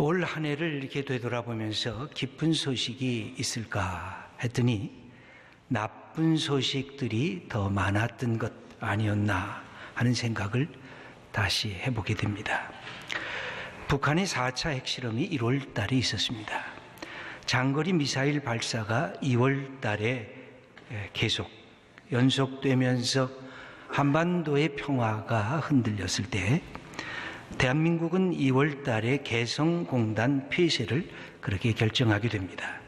올 한 해를 이렇게 되돌아보면서 기쁜 소식이 있을까 했더니 나쁜 소식들이 더 많았던 것 아니었나 하는 생각을 다시 해보게 됩니다. 북한의 4차 핵실험이 1월 달에 있었습니다. 장거리 미사일 발사가 2월 달에 계속 연속되면서 한반도의 평화가 흔들렸을 때 대한민국은 2월 달에 개성공단 폐쇄를 그렇게 결정하게 됩니다.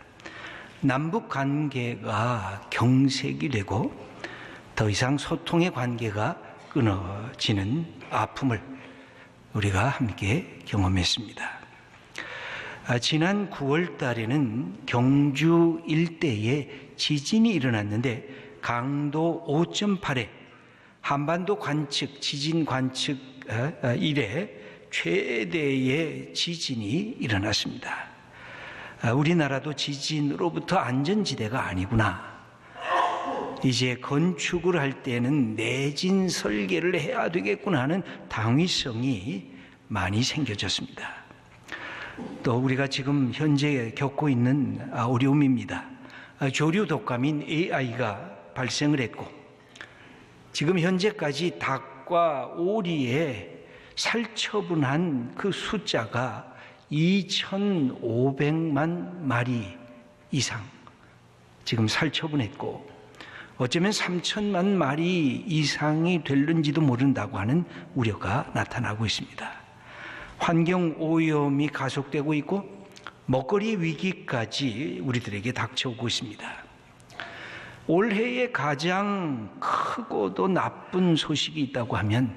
남북 관계가 경색이 되고 더 이상 소통의 관계가 끊어지는 아픔을 우리가 함께 경험했습니다. 지난 9월 달에는 경주 일대에 지진이 일어났는데 강도 5.8의 한반도 관측, 지진 관측 이래 최대의 지진이 일어났습니다. 우리나라도 지진으로부터 안전지대가 아니구나. 이제 건축을 할 때는 내진 설계를 해야 되겠구나 하는 당위성이 많이 생겨졌습니다. 또 우리가 지금 현재 겪고 있는 어려움입니다. 조류 독감인 AI가 발생을 했고 지금 현재까지 닭과 오리에 살처분한 그 숫자가 2,500만 마리 이상 지금 살처분했고 어쩌면 3천만 마리 이상이 될는지도 모른다고 하는 우려가 나타나고 있습니다. 환경 오염이 가속되고 있고 먹거리 위기까지 우리들에게 닥쳐오고 있습니다. 올해의 가장 크고도 나쁜 소식이 있다고 하면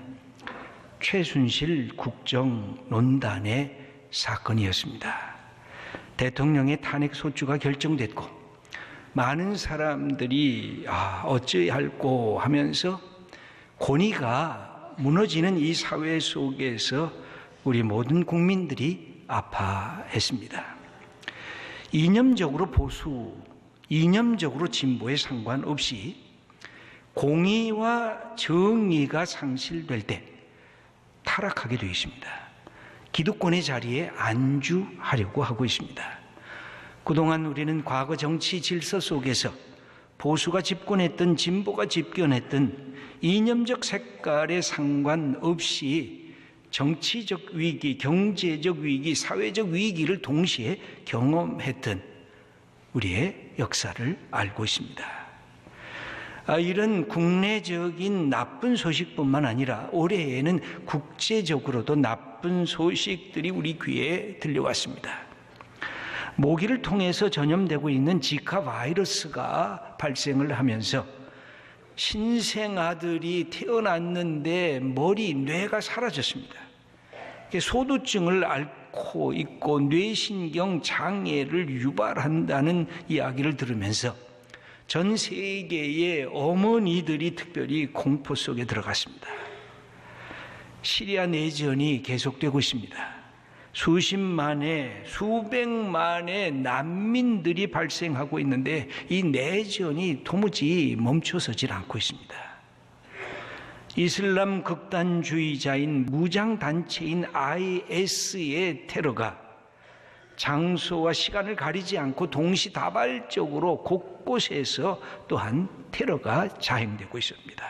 최순실 국정농단의 사건이었습니다. 대통령의 탄핵소추가 결정됐고 많은 사람들이 어찌해야 할꼬 하면서 권위가 무너지는 이 사회 속에서 우리 모든 국민들이 아파했습니다. 이념적으로 보수, 이념적으로 진보에 상관없이 공의와 정의가 상실될 때 타락하게 되어 있습니다. 기득권의 자리에 안주하려고 하고 있습니다. 그동안 우리는 과거 정치 질서 속에서 보수가 집권했던 진보가 집권했던 이념적 색깔에 상관없이 정치적 위기, 경제적 위기, 사회적 위기를 동시에 경험했던 우리의 역사를 알고 있습니다. 이런 국내적인 나쁜 소식뿐만 아니라 올해에는 국제적으로도 나쁜 소식들이 우리 귀에 들려왔습니다. 모기를 통해서 전염되고 있는 지카 바이러스가 발생을 하면서 신생아들이 태어났는데 머리, 뇌가 사라졌습니다. 소두증을 앓고 있고 뇌신경 장애를 유발한다는 이야기를 들으면서 전 세계의 어머니들이 특별히 공포 속에 들어갔습니다. 시리아 내전이 계속되고 있습니다. 수십만의, 수백만의 난민들이 발생하고 있는데 이 내전이 도무지 멈춰서질 않고 있습니다. 이슬람 극단주의자인 무장단체인 IS의 테러가 장소와 시간을 가리지 않고 동시다발적으로 곳곳에서 또한 테러가 자행되고 있습니다.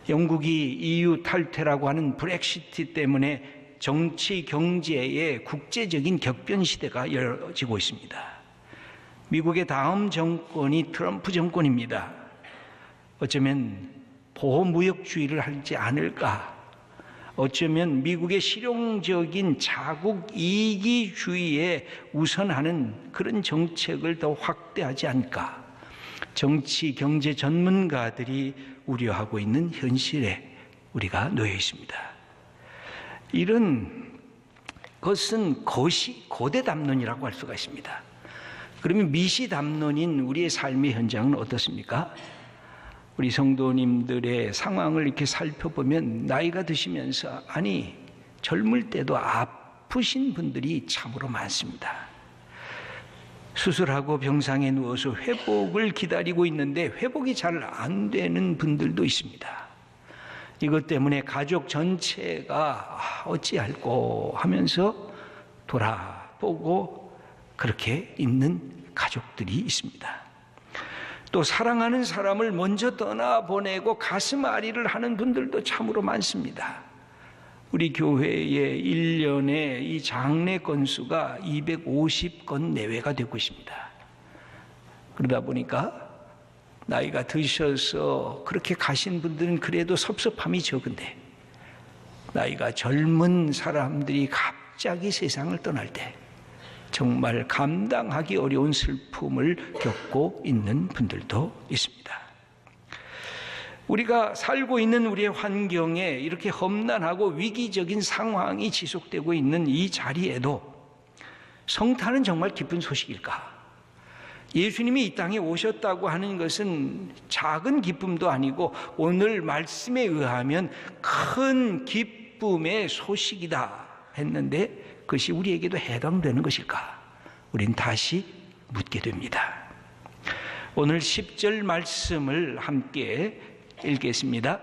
영국이 EU 탈퇴라고 하는 브렉시트 때문에 정치, 경제의 국제적인 격변 시대가 열어지고 있습니다. 미국의 다음 정권이 트럼프 정권입니다. 어쩌면 보호무역주의를 하지 않을까? 어쩌면 미국의 실용적인 자국 이기주의에 우선하는 그런 정책을 더 확대하지 않을까? 정치, 경제 전문가들이 우려하고 있는 현실에 우리가 놓여 있습니다. 이런 것은 거대 담론이라고 할 수가 있습니다. 그러면 미시 담론인 우리의 삶의 현장은 어떻습니까? 우리 성도님들의 상황을 이렇게 살펴보면 나이가 드시면서 젊을 때도 아프신 분들이 참으로 많습니다. 수술하고 병상에 누워서 회복을 기다리고 있는데 회복이 잘 안 되는 분들도 있습니다. 이것 때문에 가족 전체가 어찌할꼬 하면서 돌아보고 그렇게 있는 가족들이 있습니다. 또 사랑하는 사람을 먼저 떠나보내고 가슴 아리를 하는 분들도 참으로 많습니다. 우리 교회의 1년에 이 장례 건수가 250건 내외가 되고 있습니다. 그러다 보니까 나이가 드셔서 그렇게 가신 분들은 그래도 섭섭함이 적은데, 나이가 젊은 사람들이 갑자기 세상을 떠날 때 정말 감당하기 어려운 슬픔을 겪고 있는 분들도 있습니다. 우리가 살고 있는 우리의 환경에 이렇게 험난하고 위기적인 상황이 지속되고 있는 이 자리에도 성탄은 정말 기쁜 소식일까? 예수님이 이 땅에 오셨다고 하는 것은 작은 기쁨도 아니고 오늘 말씀에 의하면 큰 기쁨의 소식이다 했는데, 그것이 우리에게도 해당되는 것일까? 우린 다시 묻게 됩니다. 오늘 10절 말씀을 함께 읽겠습니다.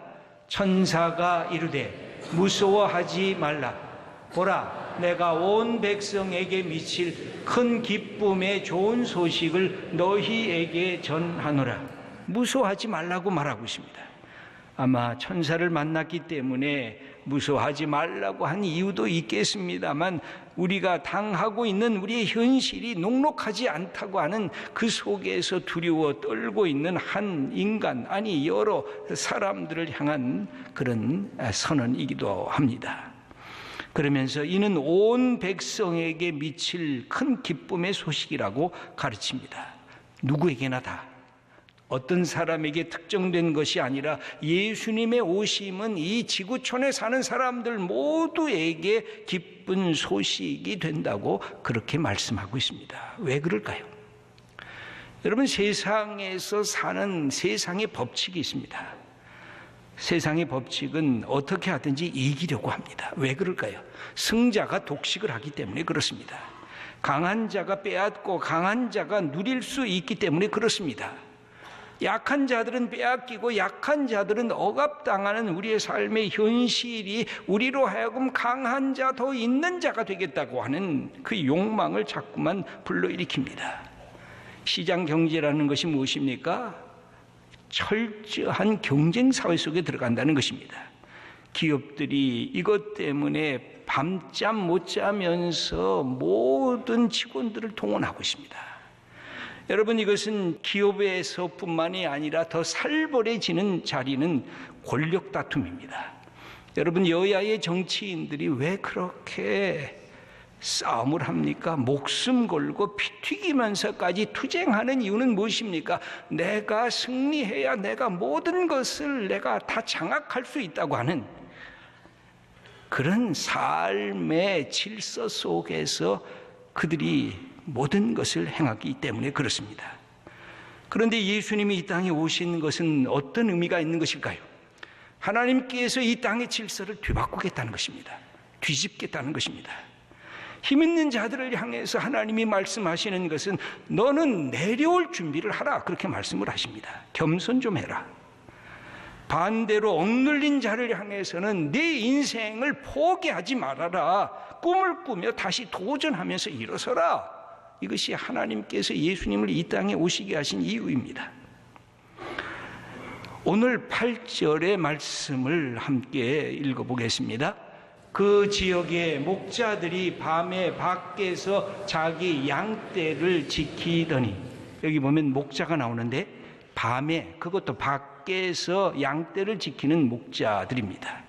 천사가 이르되 무서워하지 말라. 보라, 내가 온 백성에게 미칠 큰 기쁨의 좋은 소식을 너희에게 전하노라. 무서워하지 말라고 말하고 있습니다. 아마 천사를 만났기 때문에 무서워하지 말라고 한 이유도 있겠습니다만, 우리가 당하고 있는 우리의 현실이 녹록하지 않다고 하는 그 속에서 두려워 떨고 있는 한 인간, 아니 여러 사람들을 향한 그런 선언이기도 합니다. 그러면서 이는 온 백성에게 미칠 큰 기쁨의 소식이라고 가르칩니다. 누구에게나 다, 어떤 사람에게 특정된 것이 아니라 예수님의 오심은 이 지구촌에 사는 사람들 모두에게 기쁜 소식이 된다고 그렇게 말씀하고 있습니다. 왜 그럴까요? 여러분, 세상에서 사는 세상의 법칙이 있습니다. 세상의 법칙은 어떻게 하든지 이기려고 합니다. 왜 그럴까요? 승자가 독식을 하기 때문에 그렇습니다. 강한 자가 빼앗고 강한 자가 누릴 수 있기 때문에 그렇습니다. 약한 자들은 빼앗기고 약한 자들은 억압당하는 우리의 삶의 현실이 우리로 하여금 강한 자, 더 있는 자가 되겠다고 하는 그 욕망을 자꾸만 불러일으킵니다. 시장 경제라는 것이 무엇입니까? 철저한 경쟁 사회 속에 들어간다는 것입니다. 기업들이 이것 때문에 밤잠 못 자면서 모든 직원들을 동원하고 있습니다. 여러분, 이것은 기업에서뿐만이 아니라 더 살벌해지는 자리는 권력 다툼입니다. 여러분, 여야의 정치인들이 왜 그렇게 싸움을 합니까? 목숨 걸고 피 튀기면서까지 투쟁하는 이유는 무엇입니까? 내가 승리해야 내가 모든 것을 내가 다 장악할 수 있다고 하는 그런 삶의 질서 속에서 그들이 모든 것을 행하기 때문에 그렇습니다. 그런데 예수님이 이 땅에 오신 것은 어떤 의미가 있는 것일까요? 하나님께서 이 땅의 질서를 뒤바꾸겠다는 것입니다. 뒤집겠다는 것입니다. 힘 있는 자들을 향해서 하나님이 말씀하시는 것은 너는 내려올 준비를 하라, 그렇게 말씀을 하십니다. 겸손 좀 해라. 반대로 억눌린 자를 향해서는 네 인생을 포기하지 말아라. 꿈을 꾸며 다시 도전하면서 일어서라. 이것이 하나님께서 예수님을 이 땅에 오시게 하신 이유입니다. 오늘 8절의 말씀을 함께 읽어보겠습니다. 그 지역의 목자들이 밤에 밖에서 자기 양떼를 지키더니, 여기 보면 목자가 나오는데 밤에, 그것도 밖에서 양떼를 지키는 목자들입니다.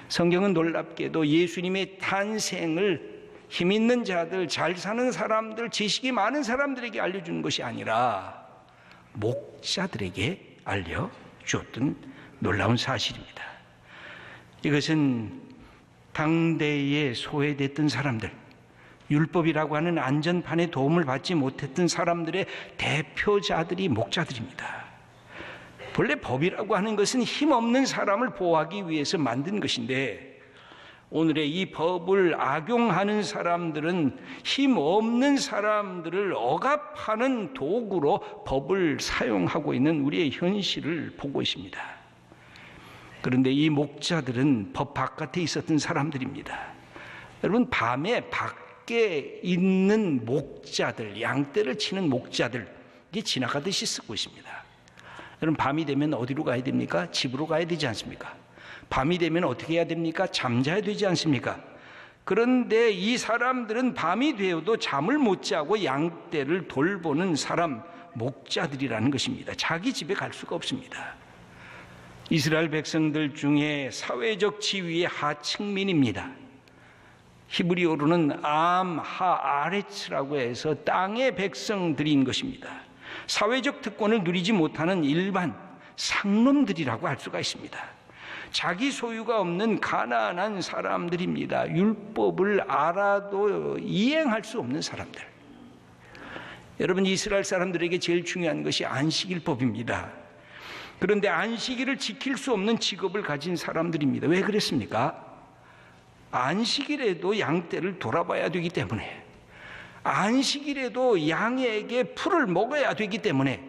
성경은 놀랍게도 예수님의 탄생을 힘 있는 자들, 잘 사는 사람들, 지식이 많은 사람들에게 알려주는 것이 아니라 목자들에게 알려주었던 놀라운 사실입니다. 이것은 당대에 소외됐던 사람들, 율법이라고 하는 안전판의 도움을 받지 못했던 사람들의 대표자들이 목자들입니다. 본래 법이라고 하는 것은 힘없는 사람을 보호하기 위해서 만든 것인데, 오늘의 이 법을 악용하는 사람들은 힘없는 사람들을 억압하는 도구로 법을 사용하고 있는 우리의 현실을 보고 있습니다. 그런데 이 목자들은 법 바깥에 있었던 사람들입니다. 여러분, 밤에 밖에 있는 목자들, 양떼를 치는 목자들, 이게 지나가듯이 쓰고 있습니다. 여러분, 밤이 되면 어디로 가야 됩니까? 집으로 가야 되지 않습니까? 밤이 되면 어떻게 해야 됩니까? 잠자야 되지 않습니까? 그런데 이 사람들은 밤이 되어도 잠을 못 자고 양떼를 돌보는 사람, 목자들이라는 것입니다. 자기 집에 갈 수가 없습니다. 이스라엘 백성들 중에 사회적 지위의 하층민입니다. 히브리어로는 암하아레츠라고 해서 땅의 백성들인 것입니다. 사회적 특권을 누리지 못하는 일반 상놈들이라고 할 수가 있습니다. 자기 소유가 없는 가난한 사람들입니다. 율법을 알아도 이행할 수 없는 사람들. 여러분, 이스라엘 사람들에게 제일 중요한 것이 안식일법입니다. 그런데 안식일을 지킬 수 없는 직업을 가진 사람들입니다. 왜 그랬습니까? 안식일에도 양떼를 돌아봐야 되기 때문에, 안식일에도 양에게 풀을 먹어야 되기 때문에,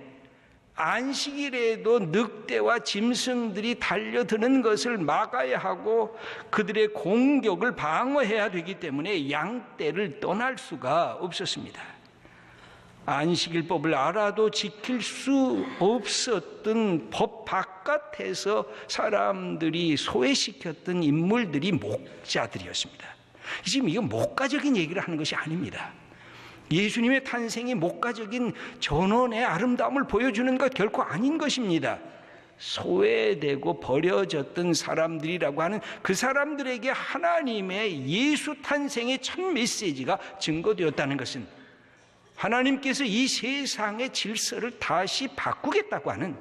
안식일에도 늑대와 짐승들이 달려드는 것을 막아야 하고 그들의 공격을 방어해야 되기 때문에 양떼를 떠날 수가 없었습니다. 안식일법을 알아도 지킬 수 없었던 법 바깥에서 사람들이 소외시켰던 인물들이 목자들이었습니다. 지금 이건 목가적인 얘기를 하는 것이 아닙니다. 예수님의 탄생이 목가적인 전원의 아름다움을 보여주는 것 결코 아닌 것입니다. 소외되고 버려졌던 사람들이라고 하는 그 사람들에게 하나님의 예수 탄생의 첫 메시지가 증거되었다는 것은 하나님께서 이 세상의 질서를 다시 바꾸겠다고 하는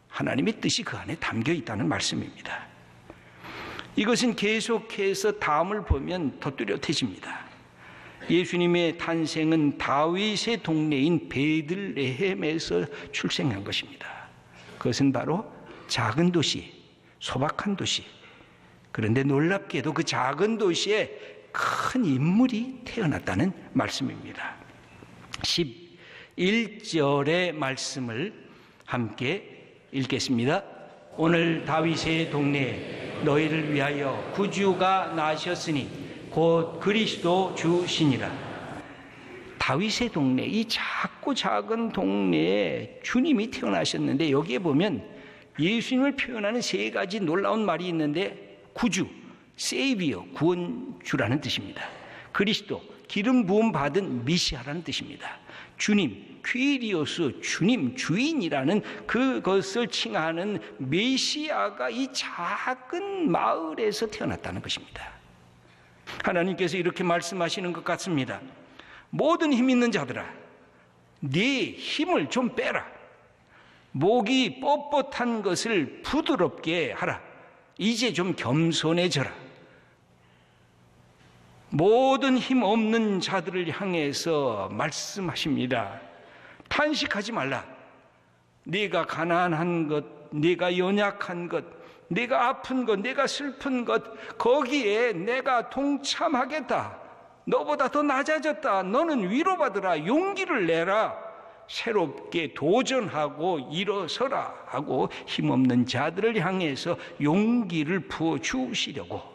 하나님의 뜻이 그 안에 담겨 있다는 말씀입니다. 이것은 계속해서 다음을 보면 더 뚜렷해집니다. 예수님의 탄생은 다윗의 동네인 베들레헴에서 출생한 것입니다. 그것은 바로 작은 도시, 소박한 도시. 그런데 놀랍게도 그 작은 도시에 큰 인물이 태어났다는 말씀입니다. 11절의 말씀을 함께 읽겠습니다. 오늘 다윗의 동네에 너희를 위하여 구주가 나셨으니 곧 그리스도 주시니라. 다윗의 동네, 이 작고 작은 동네에 주님이 태어나셨는데, 여기에 보면 예수님을 표현하는 세 가지 놀라운 말이 있는데, 구주, 세이비어, 구원주라는 뜻입니다. 그리스도, 기름 부음 받은 미시아라는 뜻입니다. 주님, 퀴리오스, 주님, 주인이라는 그것을 칭하는 메시아가 이 작은 마을에서 태어났다는 것입니다. 하나님께서 이렇게 말씀하시는 것 같습니다. 모든 힘 있는 자들아, 네 힘을 좀 빼라. 목이 뻣뻣한 것을 부드럽게 하라. 이제 좀 겸손해져라. 모든 힘 없는 자들을 향해서 말씀하십니다. 탄식하지 말라. 네가 가난한 것, 네가 연약한 것, 네가 아픈 것, 네가 슬픈 것, 거기에 내가 동참하겠다. 너보다 더 낮아졌다. 너는 위로받으라. 용기를 내라. 새롭게 도전하고 일어서라 하고 힘없는 자들을 향해서 용기를 부어주시려고,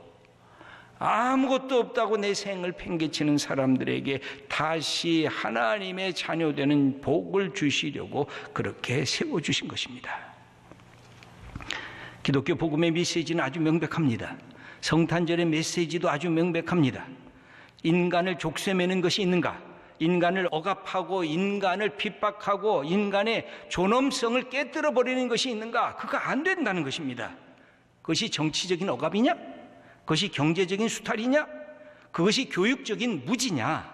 아무것도 없다고 내 생을 팽개치는 사람들에게 다시 하나님의 자녀되는 복을 주시려고 그렇게 세워주신 것입니다. 기독교 복음의 메시지는 아주 명백합니다. 성탄절의 메시지도 아주 명백합니다. 인간을 족쇄매는 것이 있는가? 인간을 억압하고 인간을 핍박하고 인간의 존엄성을 깨뜨려버리는 것이 있는가? 그거 안 된다는 것입니다. 그것이 정치적인 억압이냐? 그것이 경제적인 수탈이냐? 그것이 교육적인 무지냐?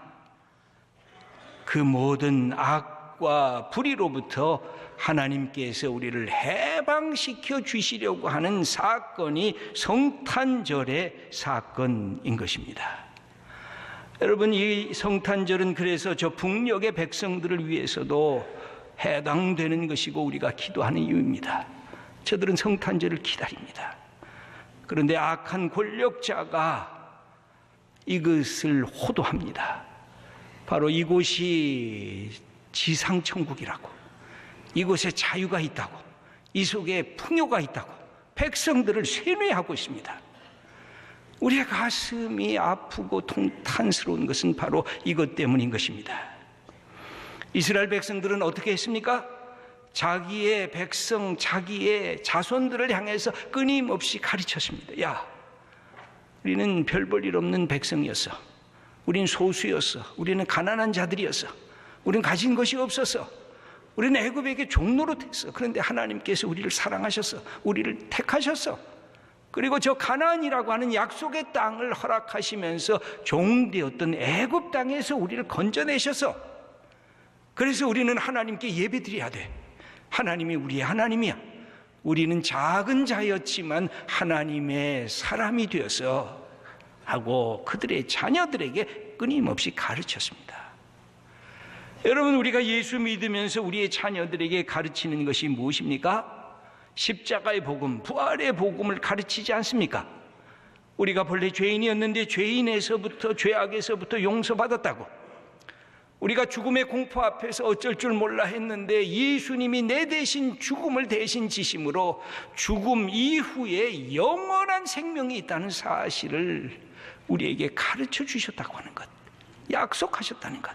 그 모든 악과 불의로부터 하나님께서 우리를 해방시켜 주시려고 하는 사건이 성탄절의 사건인 것입니다. 여러분, 이 성탄절은 그래서 저 북녘의 백성들을 위해서도 해당되는 것이고 우리가 기도하는 이유입니다. 저들은 성탄절을 기다립니다. 그런데 악한 권력자가 이것을 호도합니다. 바로 이곳이 지상천국이라고, 이곳에 자유가 있다고, 이 속에 풍요가 있다고 백성들을 쇠뇌하고 있습니다. 우리의 가슴이 아프고 통탄스러운 것은 바로 이것 때문인 것입니다. 이스라엘 백성들은 어떻게 했습니까? 자기의 백성, 자기의 자손들을 향해서 끊임없이 가르쳤습니다. 야, 우리는 별 볼 일 없는 백성이었어. 우리는 소수였어. 우리는 가난한 자들이었어. 우리는 가진 것이 없었어. 우리는 애굽에게 종노릇 했어. 그런데 하나님께서 우리를 사랑하셔서 우리를 택하셨어. 그리고 저 가나안이라고 하는 약속의 땅을 허락하시면서 종되었던 애굽 땅에서 우리를 건져내셔서, 그래서 우리는 하나님께 예배드려야 돼. 하나님이 우리의 하나님이야. 우리는 작은 자였지만 하나님의 사람이 되어서 하고 그들의 자녀들에게 끊임없이 가르쳤습니다. 여러분, 우리가 예수 믿으면서 우리의 자녀들에게 가르치는 것이 무엇입니까? 십자가의 복음, 부활의 복음을 가르치지 않습니까? 우리가 본래 죄인이었는데 죄인에서부터, 죄악에서부터 용서받았다고, 우리가 죽음의 공포 앞에서 어쩔 줄 몰라 했는데 예수님이 내 대신 죽음을 대신 지심으로 죽음 이후에 영원한 생명이 있다는 사실을 우리에게 가르쳐 주셨다고 하는 것, 약속하셨다는 것,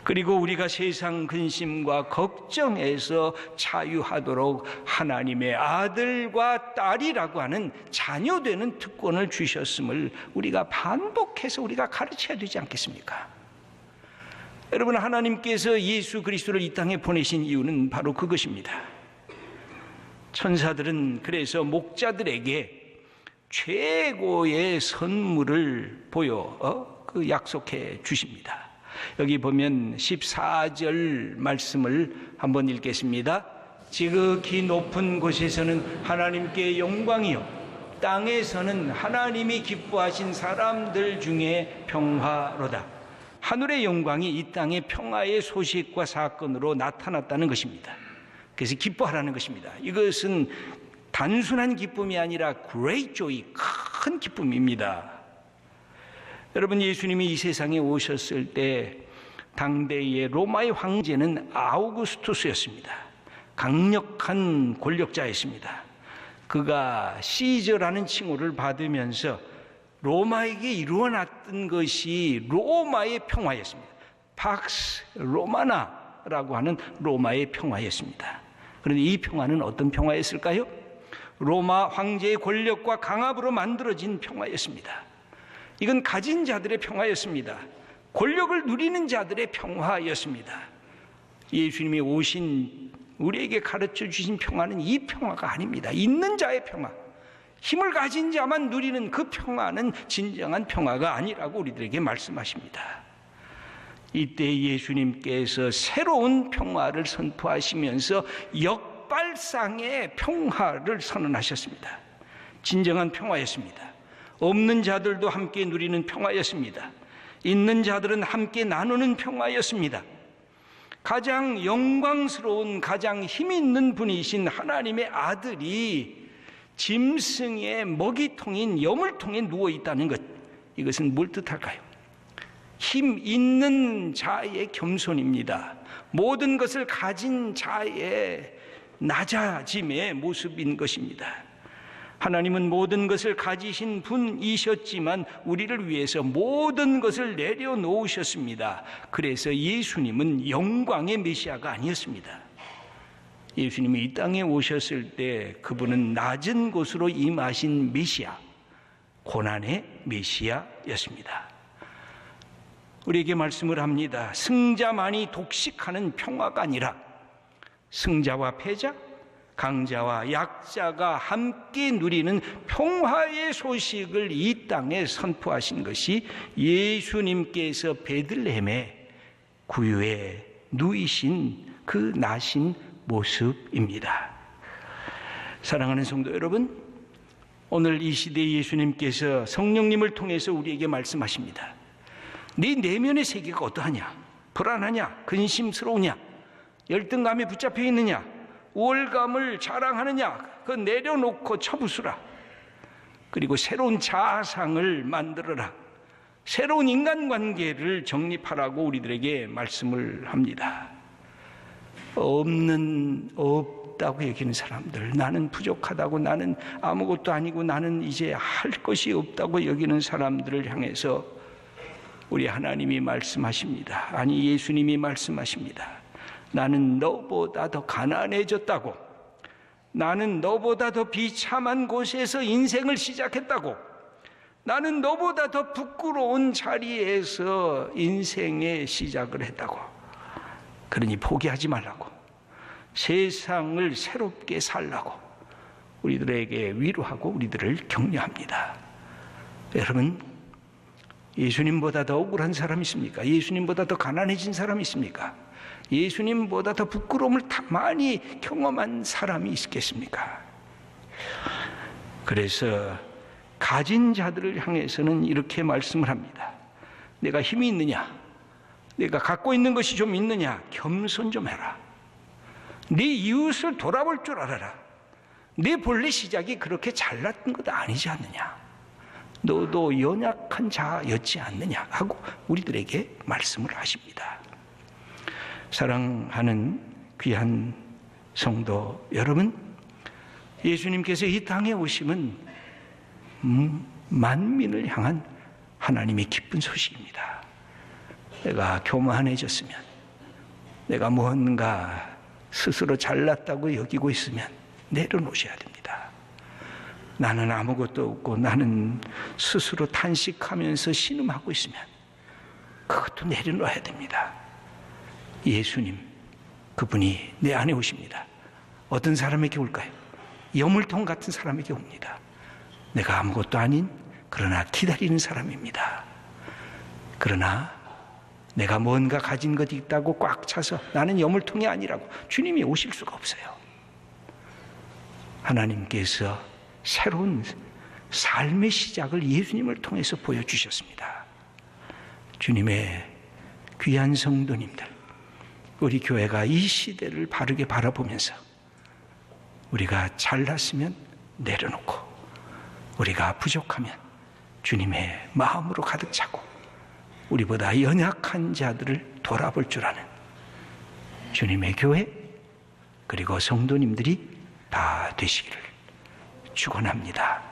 그리고 우리가 세상 근심과 걱정에서 자유하도록 하나님의 아들과 딸이라고 하는 자녀되는 특권을 주셨음을 우리가 반복해서 우리가 가르쳐야 되지 않겠습니까? 여러분, 하나님께서 예수 그리스도를 이 땅에 보내신 이유는 바로 그것입니다. 천사들은 그래서 목자들에게 최고의 선물을 약속해 주십니다. 여기 보면 14절 말씀을 한번 읽겠습니다. 지극히 높은 곳에서는 하나님께 영광이요, 땅에서는 하나님이 기뻐하신 사람들 중에 평화로다. 하늘의 영광이 이 땅의 평화의 소식과 사건으로 나타났다는 것입니다. 그래서 기뻐하라는 것입니다. 이것은 단순한 기쁨이 아니라 great joy, 큰 기쁨입니다. 여러분, 예수님이 이 세상에 오셨을 때 당대의 로마의 황제는 아우구스투스였습니다. 강력한 권력자였습니다. 그가 시저라는 칭호를 받으면서 로마에게 이루어놨던 것이 로마의 평화였습니다. 팍스 로마나라고 하는 로마의 평화였습니다. 그런데 이 평화는 어떤 평화였을까요? 로마 황제의 권력과 강압으로 만들어진 평화였습니다. 이건 가진 자들의 평화였습니다. 권력을 누리는 자들의 평화였습니다. 예수님이 오신 우리에게 가르쳐 주신 평화는 이 평화가 아닙니다. 있는 자의 평화, 힘을 가진 자만 누리는 그 평화는 진정한 평화가 아니라고 우리들에게 말씀하십니다. 이때 예수님께서 새로운 평화를 선포하시면서 역발상의 평화를 선언하셨습니다. 진정한 평화였습니다. 없는 자들도 함께 누리는 평화였습니다. 있는 자들은 함께 나누는 평화였습니다. 가장 영광스러운, 가장 힘 있는 분이신 하나님의 아들이 짐승의 먹이통인 여물통에 누워 있다는 것, 이것은 뭘 뜻할까요? 힘 있는 자의 겸손입니다. 모든 것을 가진 자의 낮아짐의 모습인 것입니다. 하나님은 모든 것을 가지신 분이셨지만 우리를 위해서 모든 것을 내려놓으셨습니다. 그래서 예수님은 영광의 메시아가 아니었습니다. 예수님이 이 땅에 오셨을 때 그분은 낮은 곳으로 임하신 메시아, 고난의 메시아였습니다. 우리에게 말씀을 합니다. 승자만이 독식하는 평화가 아니라 승자와 패자, 강자와 약자가 함께 누리는 평화의 소식을 이 땅에 선포하신 것이 예수님께서 베들레헴의 구유에 누이신 그 나신 모습입니다. 사랑하는 성도 여러분, 오늘 이 시대에 예수님께서 성령님을 통해서 우리에게 말씀하십니다. 네 내면의 세계가 어떠하냐? 불안하냐? 근심스러우냐? 열등감에 붙잡혀 있느냐? 우월감을 자랑하느냐? 그거 내려놓고 쳐부수라. 그리고 새로운 자아상을 만들어라. 새로운 인간관계를 정립하라고 우리들에게 말씀을 합니다. 없다고 여기는 사람들, 나는 부족하다고, 나는 아무것도 아니고, 나는 이제 할 것이 없다고 여기는 사람들을 향해서 우리 하나님이 말씀하십니다. 아니, 예수님이 말씀하십니다. 나는 너보다 더 가난해졌다고, 나는 너보다 더 비참한 곳에서 인생을 시작했다고, 나는 너보다 더 부끄러운 자리에서 인생의 시작을 했다고. 그러니 포기하지 말라고, 세상을 새롭게 살라고 우리들에게 위로하고 우리들을 격려합니다. 여러분, 예수님보다 더 억울한 사람이 있습니까? 예수님보다 더 가난해진 사람이 있습니까? 예수님보다 더 부끄러움을 많이 경험한 사람이 있겠습니까? 그래서 가진 자들을 향해서는 이렇게 말씀을 합니다. 내가 힘이 있느냐? 내가 갖고 있는 것이 좀 있느냐? 겸손 좀 해라. 네 이웃을 돌아볼 줄 알아라. 네 본래 시작이 그렇게 잘났던 것도 아니지 않느냐? 너도 연약한 자였지 않느냐? 하고 우리들에게 말씀을 하십니다. 사랑하는 귀한 성도 여러분, 예수님께서 이 땅에 오심은 만민을 향한 하나님의 기쁜 소식입니다. 내가 교만해졌으면, 내가 무언가 스스로 잘났다고 여기고 있으면 내려놓으셔야 됩니다. 나는 아무것도 없고 나는 스스로 탄식하면서 신음하고 있으면 그것도 내려놓아야 됩니다. 예수님, 그분이 내 안에 오십니다. 어떤 사람에게 올까요? 여물통 같은 사람에게 옵니다. 내가 아무것도 아닌, 그러나 기다리는 사람입니다. 그러나 내가 뭔가 가진 것이 있다고 꽉 차서 나는 여물통이 아니라고 주님이 오실 수가 없어요. 하나님께서 새로운 삶의 시작을 예수님을 통해서 보여주셨습니다. 주님의 귀한 성도님들, 우리 교회가 이 시대를 바르게 바라보면서 우리가 잘났으면 내려놓고, 우리가 부족하면 주님의 마음으로 가득 차고, 우리보다 연약한 자들을 돌아볼 줄 아는 주님의 교회, 그리고 성도님들이 다 되시기를 축원합니다.